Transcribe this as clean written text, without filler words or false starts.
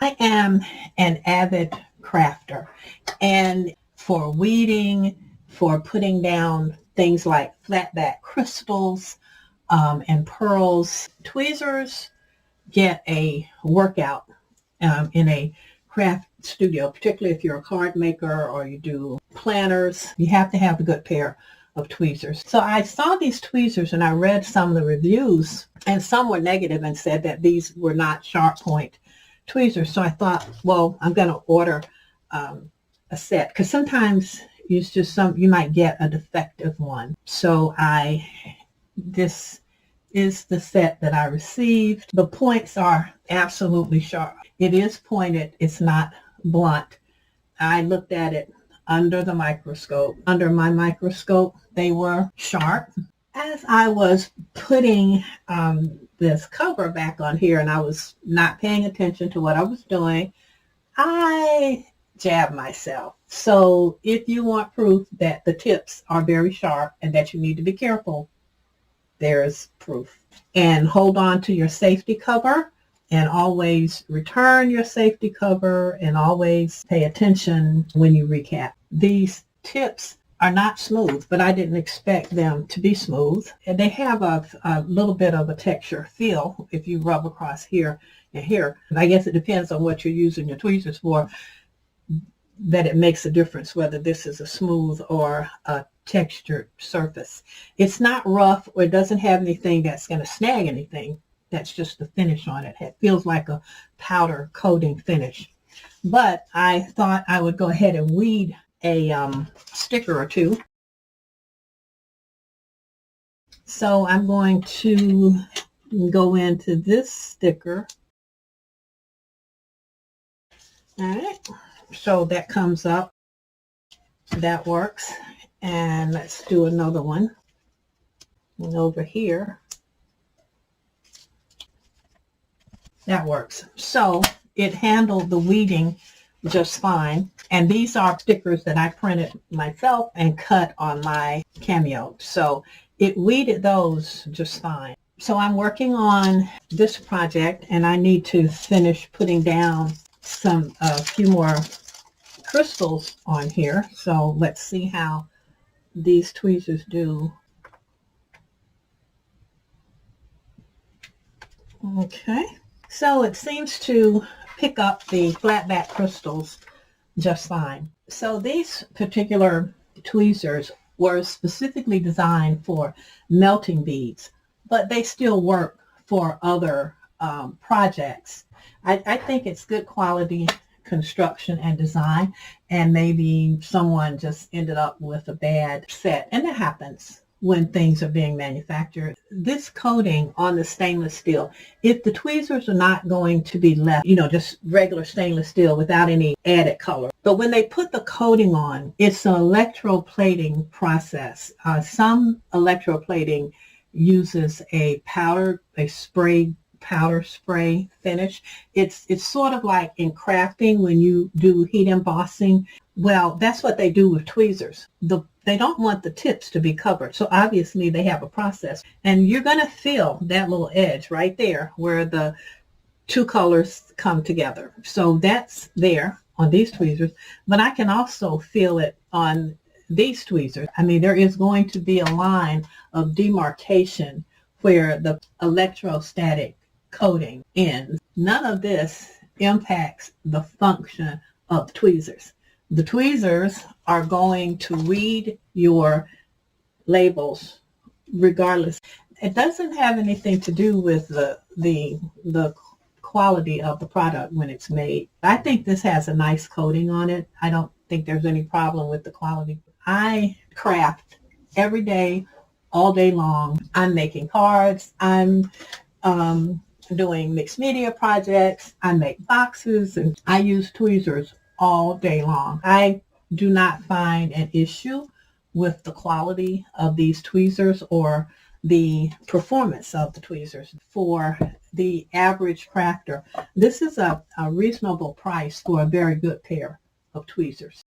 I am an avid crafter, and for weeding, for putting down things like flatback crystals and pearls, tweezers get a workout in a craft studio, particularly if you're a card maker or you do planners. You have to have a good pair of tweezers. So I saw these tweezers and I read some of the reviews, and some were negative and said that these were not sharp point tweezers. So I thought, well, I'm going to order a set, because sometimes it's just you might get a defective one. So this is the set that I received. The points are absolutely sharp. It is pointed. It's not blunt. I looked at it under the microscope. Under my microscope, they were sharp. As I was putting this cover back on here and I was not paying attention to what I was doing, I jabbed myself. So if you want proof that the tips are very sharp and that you need to be careful, there's proof. And hold on to your safety cover, and always return your safety cover, and always pay attention when you recap. These tips are not smooth, but I didn't expect them to be smooth. And they have a little bit of a texture feel if you rub across here and here. I guess it depends on what you're using your tweezers for, that it makes a difference whether this is a smooth or a textured surface. It's not rough, or it doesn't have anything that's going to snag anything. That's just the finish on it. It feels like a powder coating finish. But I thought I would go ahead and weed a sticker or two. So I'm going to go into this sticker. All right, so that comes up. That works. And let's do another one. And over here, that works. So it handled the weeding just fine. And these are stickers that I printed myself and cut on my Cameo. So it weeded those just fine. So I'm working on this project, and I need to finish putting down a few more crystals on here. So let's see how these tweezers do. Okay, so it seems to pick up the flatback crystals just fine. So these particular tweezers were specifically designed for melting beads, but they still work for other projects. I think it's good quality construction and design, and maybe someone just ended up with a bad set, and that happens when things are being manufactured. This coating on the stainless steel, if the tweezers are not going to be left, just regular stainless steel without any added color, but when they put the coating on, it's an electroplating process. Some electroplating uses a powder spray finish. It's sort of like in crafting when you do heat embossing. Well, that's what they do with tweezers. They don't want the tips to be covered. So obviously they have a process. And you're going to feel that little edge right there where the two colors come together. So that's there on these tweezers. But I can also feel it on these tweezers. I mean, there is going to be a line of demarcation where the electrostatic coating ends. None of this impacts the function of tweezers. The tweezers are going to read your labels regardless. It doesn't have anything to do with the quality of the product when it's made. I think this has a nice coating on it. I don't think there's any problem with the quality. I craft every day, all day long. I'm making cards. I'm doing mixed media projects. I make boxes, and I use tweezers all day long. I do not find an issue with the quality of these tweezers or the performance of the tweezers. For the average crafter, this is a reasonable price for a very good pair of tweezers.